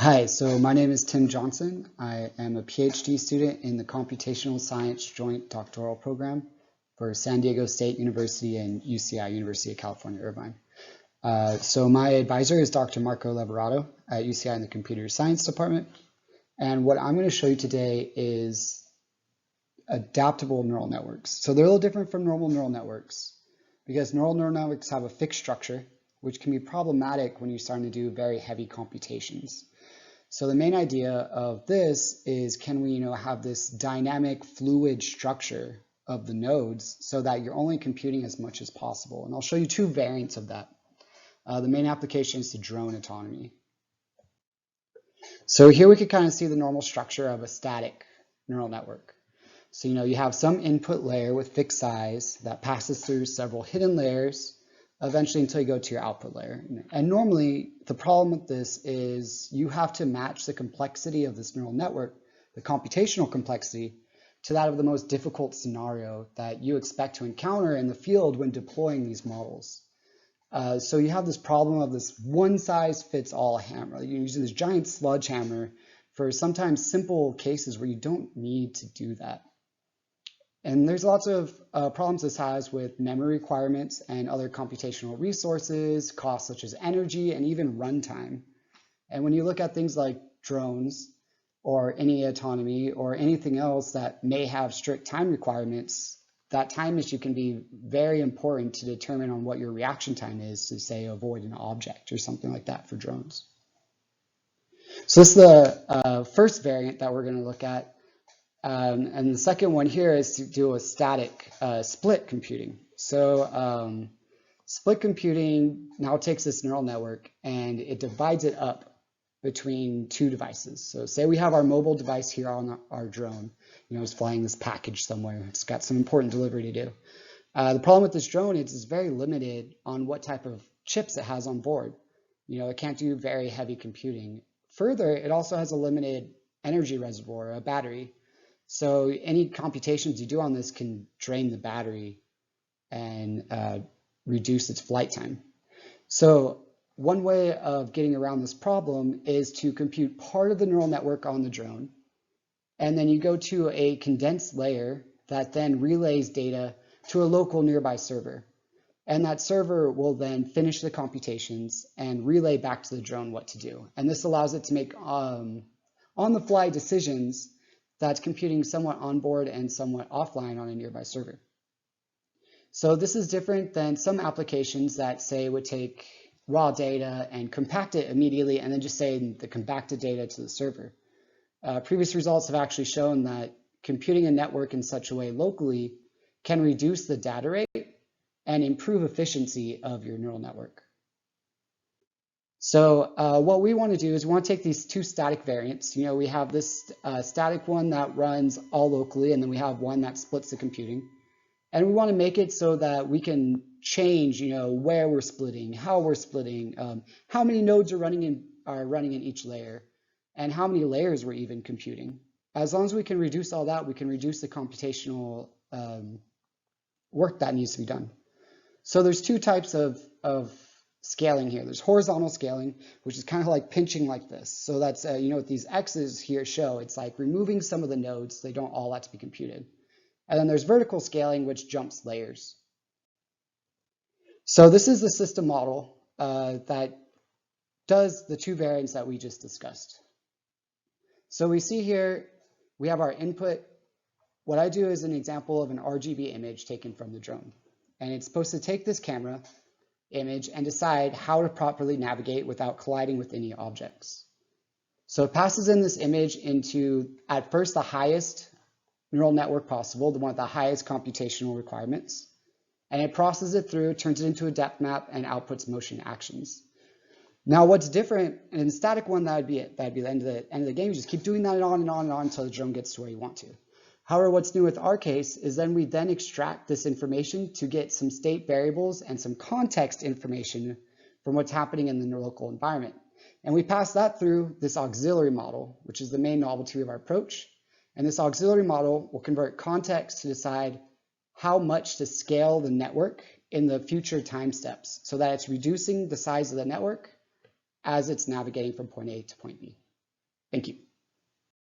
Hi, so my name is Tim Johnson. I am a PhD student in the Computational Science Joint Doctoral Program for San Diego State University and UCI, University of California, Irvine. So my advisor is Dr. Marco Leverato at UCI in the Computer Science Department. And what I'm going to show you today is adaptable neural networks. So they're a little different from normal neural networks because normal neural networks have a fixed structure, which can be problematic when you're starting to do very heavy computations. So the main idea of this is, can we have this dynamic fluid structure of the nodes so that you're only computing as much as possible? And I'll show you two variants of that. The main application is to drone autonomy. So here we can kind of see the normal structure of a static neural network. So you have some input layer with fixed size that passes through several hidden layers, eventually until you go to your output layer. And normally the problem with this is you have to match the complexity of this neural network, the computational complexity, to that of the most difficult scenario that you expect to encounter in the field when deploying these models. So you have this problem of this one-size-fits-all hammer. You're using this giant sludge hammer for sometimes simple cases where you don't need to do that. And there's lots of problems this has with memory requirements and other computational resources, costs such as energy and even runtime. And when you look at things like drones or any autonomy or anything else that may have strict time requirements, that time issue can be very important to determine on what your reaction time is to, say, avoid an object or something like that for drones. So this is the first variant that we're going to look at. And the second one here is to do a static split computing. So split computing now takes this neural network and it divides it up between two devices. So say we have our mobile device here on our drone. It's flying this package somewhere. It's got some important delivery to do. The problem with this drone is it's very limited on what type of chips it has on board. It can't do very heavy computing. Further, it also has a limited energy reservoir, a battery. So any computations you do on this can drain the battery and reduce its flight time. So one way of getting around this problem is to compute part of the neural network on the drone, and then you go to a condensed layer that then relays data to a local nearby server. And that server will then finish the computations and relay back to the drone what to do. And this allows it to make on-the-fly decisions that's computing somewhat onboard and somewhat offline on a nearby server. So this is different than some applications that, say, would take raw data and compact it immediately and then just send the compacted data to the server. Previous results have actually shown that computing a network in such a way locally can reduce the data rate and improve efficiency of your neural network. So what we want to do is we want to take these two static variants. We have this static one that runs all locally, and then we have one that splits the computing. And we want to make it so that we can change, where we're splitting, how we're splitting, how many nodes are running in each layer, and how many layers we're even computing. As long as we can reduce all that, we can reduce the computational work that needs to be done. So there's two types of scaling here. There's horizontal scaling, which is kind of like pinching like this. So that's, what these X's here show, it's like removing some of the nodes. They don't all have to be computed. And then there's vertical scaling, which jumps layers. So this is the system model that does the two variants that we just discussed. So we see here, we have our input. What I do is an example of an RGB image taken from the drone. And it's supposed to take this camera image and decide how to properly navigate without colliding with any objects. So it passes in this image into, at first, the highest neural network possible, the one with the highest computational requirements. And it processes it through, turns it into a depth map, and outputs motion actions. Now what's different, in the static one, that'd be it. That'd be the end of the game. You just keep doing that and on until the drone gets to where you want to. However, what's new with our case is then we then extract this information to get some state variables and some context information from what's happening in the local environment. And we pass that through this auxiliary model, which is the main novelty of our approach. And this auxiliary model will convert context to decide how much to scale the network in the future time steps so that it's reducing the size of the network as it's navigating from point A to point B. Thank you.